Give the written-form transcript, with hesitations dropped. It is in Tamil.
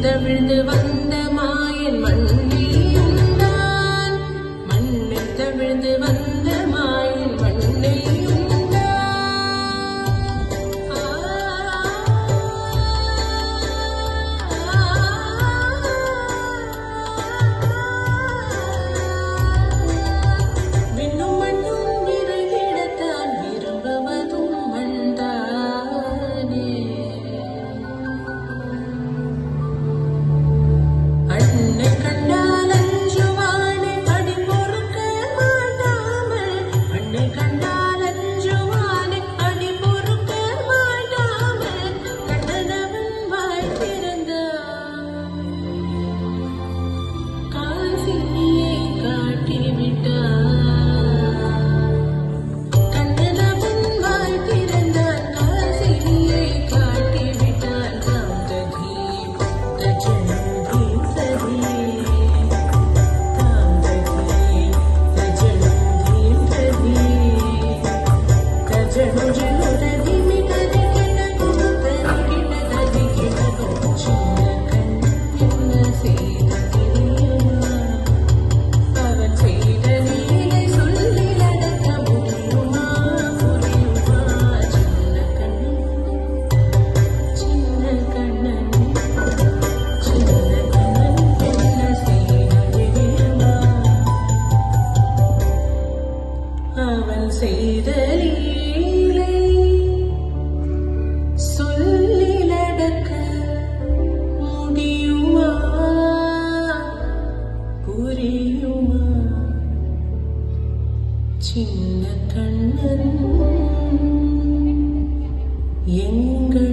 தவிழ்ந்து வந்த மாயன் மண்ணில் உண்டான், மண்ணில் தவிழ்ந்து வந்த மாயன் மண்ணில் உண்டான். விண்ணும் மண்ணும் விரைவிடத்தான் விரும்புவதும் மண்தானே. அன்னை கண்டால் அஞ்சுவானே அடி பொறுக்க மாட்டாமல், அன்னை கண்டால் அஞ்சுவானே அடி பொறுக்க மாட்டாமல், கண்டனவன் வாய் திறந்தான், காசினியை காட்டிவிட்டான். கண்டனவன் வாய் திறந்தான், காசினியை காட்டிவிட்டான். தாம் ததீம் தஜனம் அவன் செய்த லீலை சொல்லிலடக்க முடியுமா, புரியுமா? சின்ன கண்ணன் எங்கள்